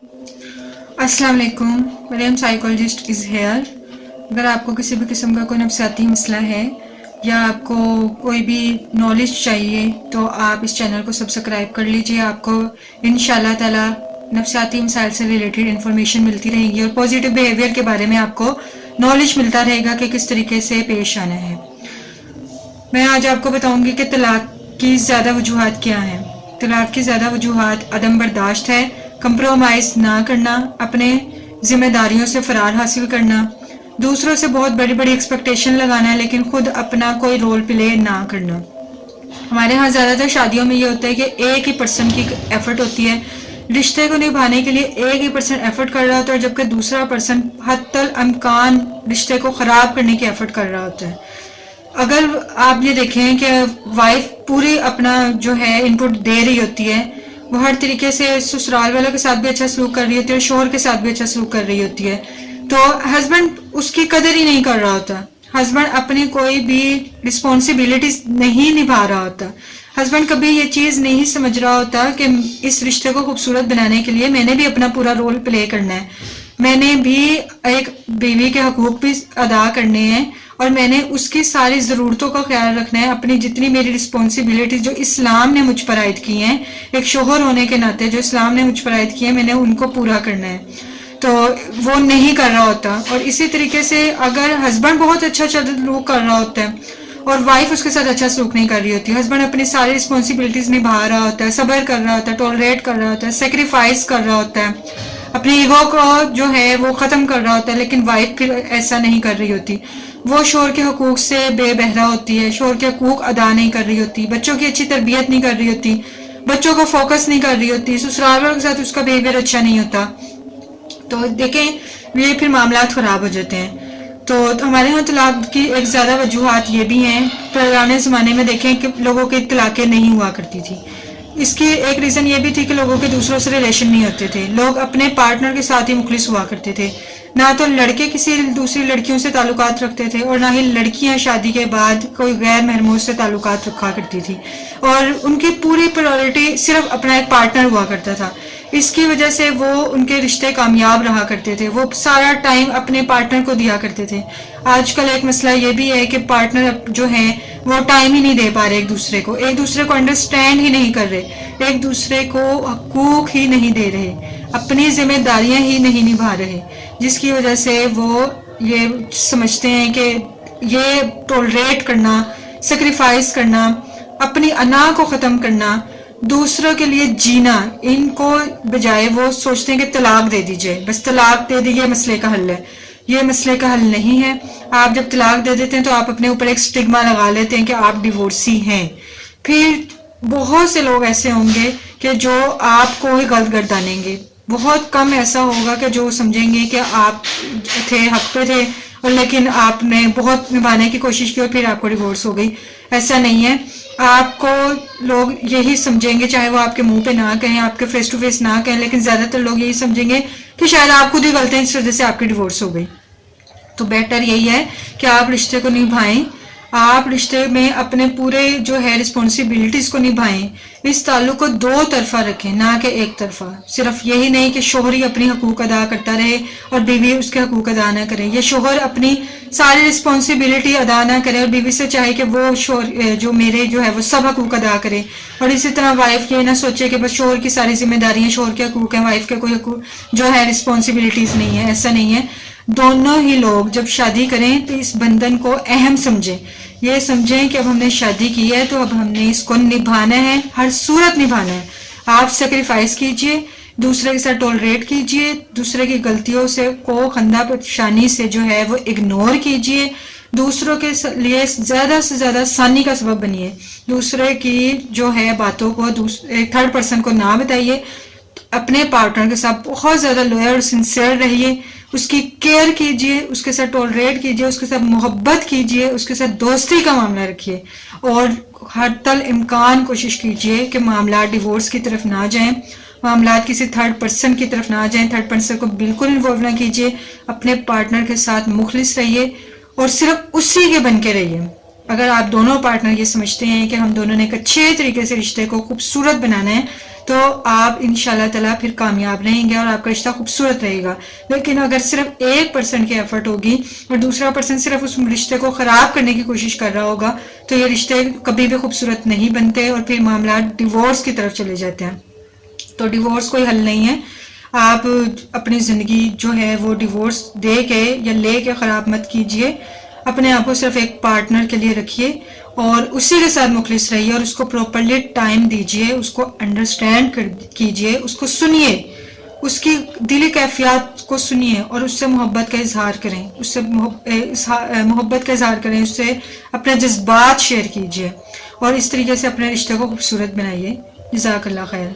अस्सलाम वालेकुम, Maryam psychologist is here. अगर आपको किसी भी किस्म का कोई नफसियाती मसला है या आपको कोई भी नॉलेज चाहिए तो आप इस चैनल को सब्सक्राइब कर लीजिए। आपको इंशाल्लाह ताला नफसियाती मसाइल से रिलेटेड इन्फॉर्मेशन मिलती रहेगी और पॉजिटिव बिहेवियर के बारे में आपको नॉलेज मिलता रहेगा कि किस तरीके से पेश आना है। मैं आज आपको बताऊंगी कि तलाक की ज़्यादा वजूहात क्या हैं। तलाक की ज़्यादा वजूहात अदम बर्दाश्त है, कंप्रोमाइज़ ना करना, अपने जिम्मेदारियों से फ़रार हासिल करना, दूसरों से बहुत बड़ी बड़ी एक्सपेक्टेशन लगाना लेकिन खुद अपना कोई रोल प्ले ना करना। हमारे यहाँ ज़्यादातर शादियों में ये होता है कि एक ही पर्सन की एफर्ट होती है, रिश्ते को निभाने के लिए एक ही पर्सन एफर्ट कर रहा होता है, जबकि दूसरा पर्सन हत्तल इम्कान रिश्ते को ख़राब करने की एफर्ट कर रहा होता है। अगर आप ये देखें कि वाइफ पूरी अपना जो है इनपुट दे रही होती है, वो हर तरीके से ससुराल वालों के साथ भी अच्छा सलूक कर रही होती है और शोहर के साथ भी अच्छा सलूक कर रही होती है, तो हस्बैंड उसकी कदर ही नहीं कर रहा होता। हस्बैंड अपनी कोई भी रिस्पॉन्सिबिलिटीज नहीं निभा रहा होता। हस्बैंड कभी ये चीज़ नहीं समझ रहा होता कि इस रिश्ते को खूबसूरत बनाने के लिए मैंने भी अपना पूरा रोल प्ले करना है, मैंने भी एक बीवी के हकूक भी अदा करने हैं और मैंने उसकी सारी ज़रूरतों का ख्याल रखना है। अपनी जितनी मेरी रिस्पॉन्सिबिलिटीज़ जो इस्लाम ने मुझ पर आयद की हैं, एक शोहर होने के नाते जो इस्लाम ने मुझ पर आयद की है, मैंने उनको पूरा करना है। तो वो नहीं कर रहा होता। और इसी तरीके से अगर हस्बैंड बहुत अच्छा सलूक कर रहा होता है और वाइफ उसके साथ अच्छा सलूक नहीं कर रही होती, हस्बैंड अपनी सारी रिस्पॉन्सिबिलिटीज़ निभा रहा होता है, सब्र कर रहा होता है, टॉलरेट कर रहा होता है, सेक्रीफाइस कर रहा होता है, अपनी ईगो को जो है वो ख़त्म कर रहा होता है, लेकिन वाइफ फिर ऐसा नहीं कर रही होती। वो शोहर के हकूक़ से बेबहरा होती है, शोहर के हकूक़ अदा नहीं कर रही होती, बच्चों की अच्छी तरबियत नहीं कर रही होती, बच्चों को फोकस नहीं कर रही होती, ससुराल वालों के साथ उसका बिहेवियर अच्छा नहीं होता। तो देखें ये फिर मामला ख़राब हो जाते हैं। तो हमारे यहाँ तलाक की एक ज़्यादा वजूहात ये भी हैं। पुराने ज़माने में देखें कि लोगों की तलाक़ें नहीं हुआ करती थी। इसकी एक रीज़न ये भी थी कि लोगों के दूसरों से रिलेशन नहीं होते थे, लोग अपने पार्टनर के साथ ही मुखलिस हुआ करते थे। ना तो लड़के किसी दूसरी लड़कियों से ताल्लुकात रखते थे और ना ही लड़कियां शादी के बाद कोई गैर महरमूद से ताल्लुकात रखा करती थी, और उनकी पूरी प्रायोरिटी सिर्फ अपना एक पार्टनर हुआ करता था। इसकी वजह से वो उनके रिश्ते कामयाब रहा करते थे, वो सारा टाइम अपने पार्टनर को दिया करते थे। आजकल एक मसला ये भी है कि पार्टनर जो है वो टाइम ही नहीं दे पा रहे एक दूसरे को अंडरस्टैंड ही नहीं कर रहे, एक दूसरे को हकूक ही नहीं दे रहे, अपनी जिम्मेदारियां ही नहीं निभा रहे, जिसकी वजह से वो ये समझते हैं कि ये टॉलरेट करना, सेक्रीफाइस करना, अपनी अना को ख़त्म करना, दूसरों के लिए जीना, इनको बजाय वो सोचते हैं कि तलाक दे दीजिए, बस तलाक दे दीजिए मसले का हल है। ये मसले का हल नहीं है। आप जब तलाक दे देते हैं तो आप अपने ऊपर एक स्टिग्मा लगा लेते हैं कि आप डिवोर्सी हैं। फिर बहुत से लोग ऐसे होंगे कि जो आपको ही गलत गर्दानेंगे, बहुत कम ऐसा होगा कि जो समझेंगे कि आप थे हक पे थे और लेकिन आपने बहुत निभाने की कोशिश की और फिर आपको डिवोर्स हो गई। ऐसा नहीं है। आपको लोग यही समझेंगे, चाहे वो आपके मुंह पे ना कहें, आपके फेस टू फेस ना कहें, लेकिन ज़्यादातर लोग यही समझेंगे कि शायद आप खुद ही गलत हैं, इस वजह से आपकी डिवोर्स हो गई। तो बेटर यही है कि आप रिश्ते को निभाएं, आप रिश्ते में अपने पूरे जो है रिस्पॉन्सिबिलिटीज़ को निभाएं। इस ताल्लुक को दो तरफा रखें, ना कि एक तरफा। सिर्फ यही नहीं कि शोहर ही अपनी हकूक अदा करता रहे और बीवी उसके हकूक अदा ना करे, या शोहर अपनी सारी रिस्पॉन्सिबिलिटी अदा ना करे और बीवी से चाहे कि वो शोहर जो मेरे जो है वो सब हकूक अदा करे। और इसी तरह वाइफ ये ना सोचे कि बस शोहर की सारी जिम्मेदारियां शोहर के हकूक हैं, वाइफ के कोई हकूक जो है रिस्पॉन्सिबिलिटीज़ नहीं है। ऐसा नहीं है। दोनों ही लोग जब शादी करें तो इस बंधन को अहम समझें, ये समझें कि अब हमने शादी की है तो अब हमने इसको निभाना है, हर सूरत निभाना है। आप सेक्रीफाइस कीजिए, दूसरे के साथ टॉलरेट कीजिए, दूसरे की गलतियों को खंदा परेशानी से जो है वो इग्नोर कीजिए, दूसरों के लिए ज़्यादा से ज़्यादा आसानी का सबब बनिए, दूसरे की जो है बातों को एक थर्ड पर्सन को ना बताइए, अपने पार्टनर के साथ बहुत ज़्यादा लॉयल और सिंसियर रहिए, उसकी केयर कीजिए, उसके साथ टॉलरेट कीजिए, उसके साथ मोहब्बत कीजिए, उसके साथ दोस्ती का मामला रखिए और हर तल इम्कान कोशिश कीजिए कि मामला डिवोर्स की तरफ ना जाएं, मामला किसी थर्ड पर्सन की तरफ ना जाएं, थर्ड पर्सन को बिल्कुल इन्वॉल्व ना कीजिए। अपने पार्टनर के साथ मुखलिस रहिए और सिर्फ उसी के बन के रहिए। अगर आप दोनों पार्टनर ये समझते हैं कि हम दोनों ने एक अच्छे तरीके से रिश्ते को खूबसूरत बनाना है تو آپ انشاءاللہ تعالیٰ پھر کامیاب رہیں گے اور آپ کا رشتہ خوبصورت رہے گا. لیکن اگر صرف 1% کی ایفرٹ ہوگی اور دوسرا پرسن صرف اس رشتے کو خراب کرنے کی کوشش کر رہا ہوگا تو یہ رشتے کبھی بھی خوبصورت نہیں بنتے اور پھر معاملات ڈیورس کی طرف چلے جاتے ہیں. تو ڈیورس کوئی حل نہیں ہے. آپ اپنی زندگی جو ہے وہ ڈیورس دے کے یا لے کے خراب مت کیجئے. اپنے آپ کو صرف ایک پارٹنر کے لیے رکھیے اور اسی کے ساتھ مخلص رہیے اور اس کو پراپرلی ٹائم دیجئے, اس کو انڈرسٹینڈ کیجئے, اس کو سنیے, اس کی دلی کیفیات کو سنیے اور اس سے محبت کا اظہار کریں, اس سے محبت کا اظہار کریں, اس سے اپنے جذبات شیئر کیجئے اور اس طریقے سے اپنے رشتے کو خوبصورت بنائیے. جزاک اللہ خیر.